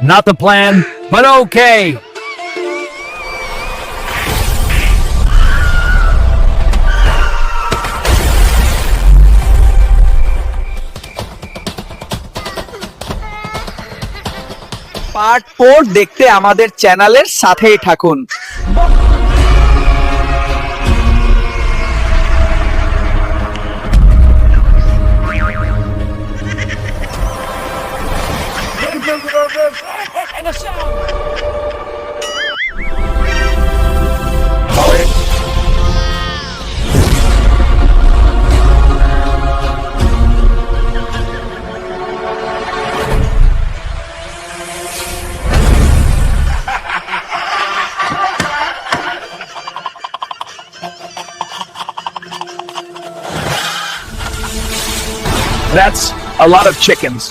Not the plan, but okay. Part 4 দেখতে আমাদের চ্যানেলের সাথেই থাকুন। That's a lot of chickens.